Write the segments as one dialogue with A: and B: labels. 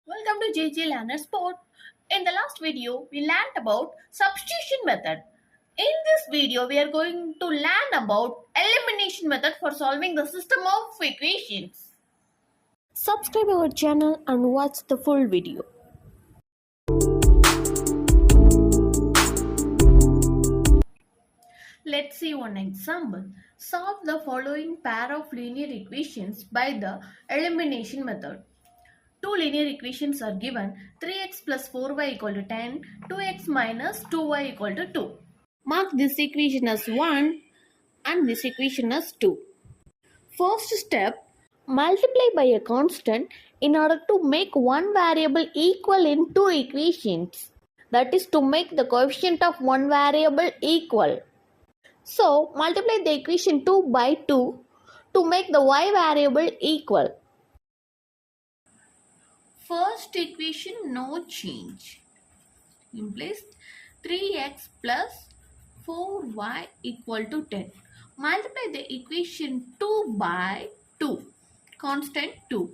A: Welcome to JJ Learner Sport. In the last video, we learned about substitution method. In this video, we are going to learn about elimination method for solving the system of equations. Subscribe our channel and watch the full video. Let's see one example. Solve the following pair of linear equations by the elimination method. Two linear equations are given. 3x plus 4y equal to 10, 2x minus 2y equal to 2. Mark this equation as 1 and this equation as 2. First step, multiply by a constant in order to make one variable equal in two equations. That is to make the coefficient of one variable equal. So, multiply the equation 2 by 2 to make the y variable equal. First equation, no change. In place 3x plus 4y equal to 10. Multiply the equation 2 by 2, constant 2.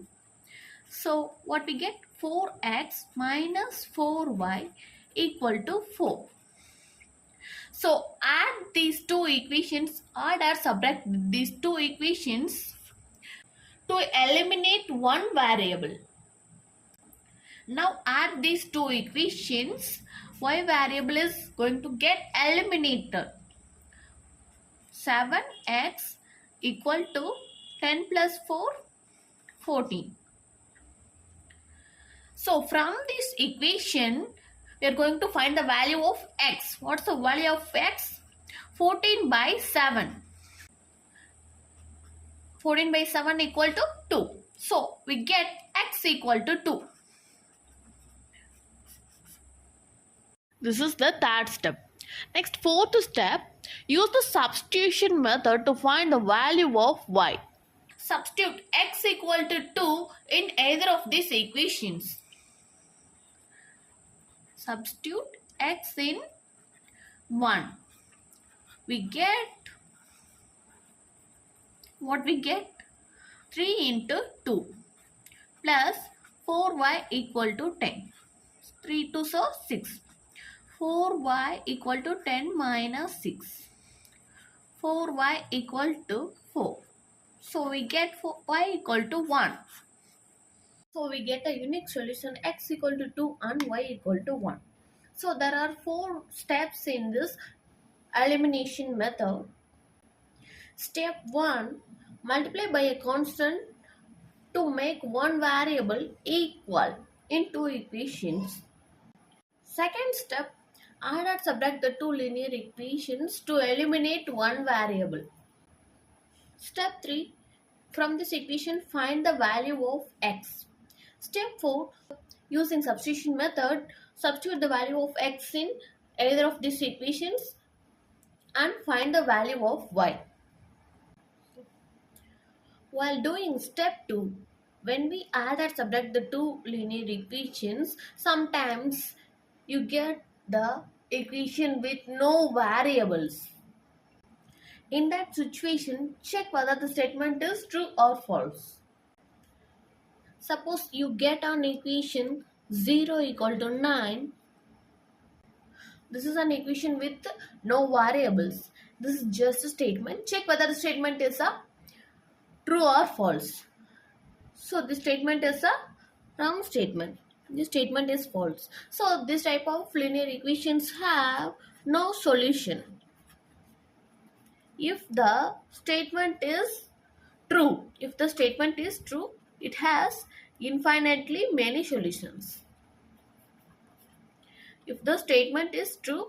A: So what we get? 4x minus 4y equal to 4. So add these two equations, add or subtract these two equations to eliminate one variable. Now add these two equations, y variable is going to get eliminated. 7x equal to 10 plus 4, 14. So from this equation, we are going to find the value of x. What's the value of x? 14 by 7. 14 by 7 equal to 2. So we get x equal to 2. This is the third step. Next, fourth step, use the substitution method to find the value of y. Substitute x equal to 2 in either of these equations. Substitute x in 1. We get, what we get? 3 into 2 plus 4y equal to 10. 3 to 6. 4y equal to 10 minus 6. 4y equal to 4. So we get y equal to 1. So we get a unique solution, x equal to 2 and y equal to 1. So there are 4 steps in this elimination method. Step 1, multiply by a constant to make one variable equal in two equations. Second step, add or subtract the two linear equations to eliminate one variable. Step 3, from this equation find the value of x. Step 4, using substitution method, substitute the value of x in either of these equations and find the value of y. While doing step 2, when we add or subtract the two linear equations, sometimes you get the equation with no variables. In that situation, check whether the statement is true or false. Suppose you get an equation 0 equal to 9. This is an equation with no variables. This is just a statement. Check whether the statement is a true or false. So this statement is a wrong statement. This statement is false. So this type of linear equations have no solution. If the statement is true, it has infinitely many solutions. If the statement is true,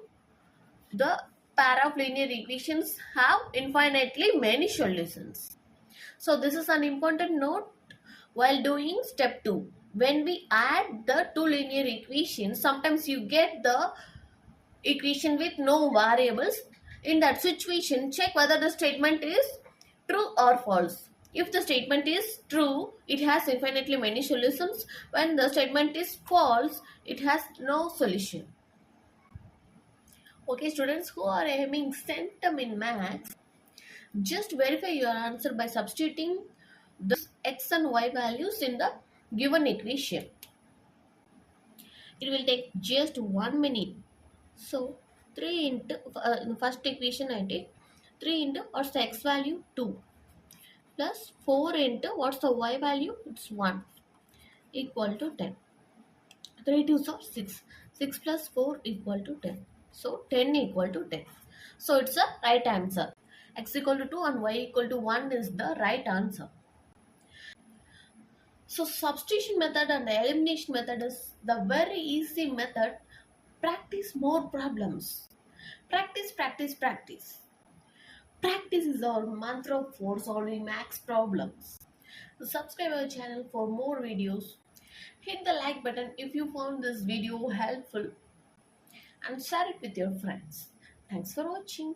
A: the pair of linear equations have infinitely many solutions. So this is an important note while doing step 2. When we add the two linear equations, sometimes you get the equation with no variables. In that situation, check whether the statement is true or false. If the statement is true, it has infinitely many solutions. When the statement is false, it has no solution. Okay, students who are aiming centum in maths, just verify your answer by substituting the x and y values in the given equation.
B: It will take just 1 minute. So 3 into in the first equation I take 3 into what's the x value 2 plus 4 into what's the y value, it's 1, equal to 10. 3 2s are 6. 6 plus 4 equal to 10. So 10 equal to 10. So it's the right answer. X equal to 2 and y equal to 1 is the right answer. So substitution method and elimination method is the very easy method. Practice more problems. Practice, practice, practice. Practice is our mantra for solving max problems. So subscribe our channel for more videos. Hit the like button if you found this video helpful and share it with your friends. Thanks for watching.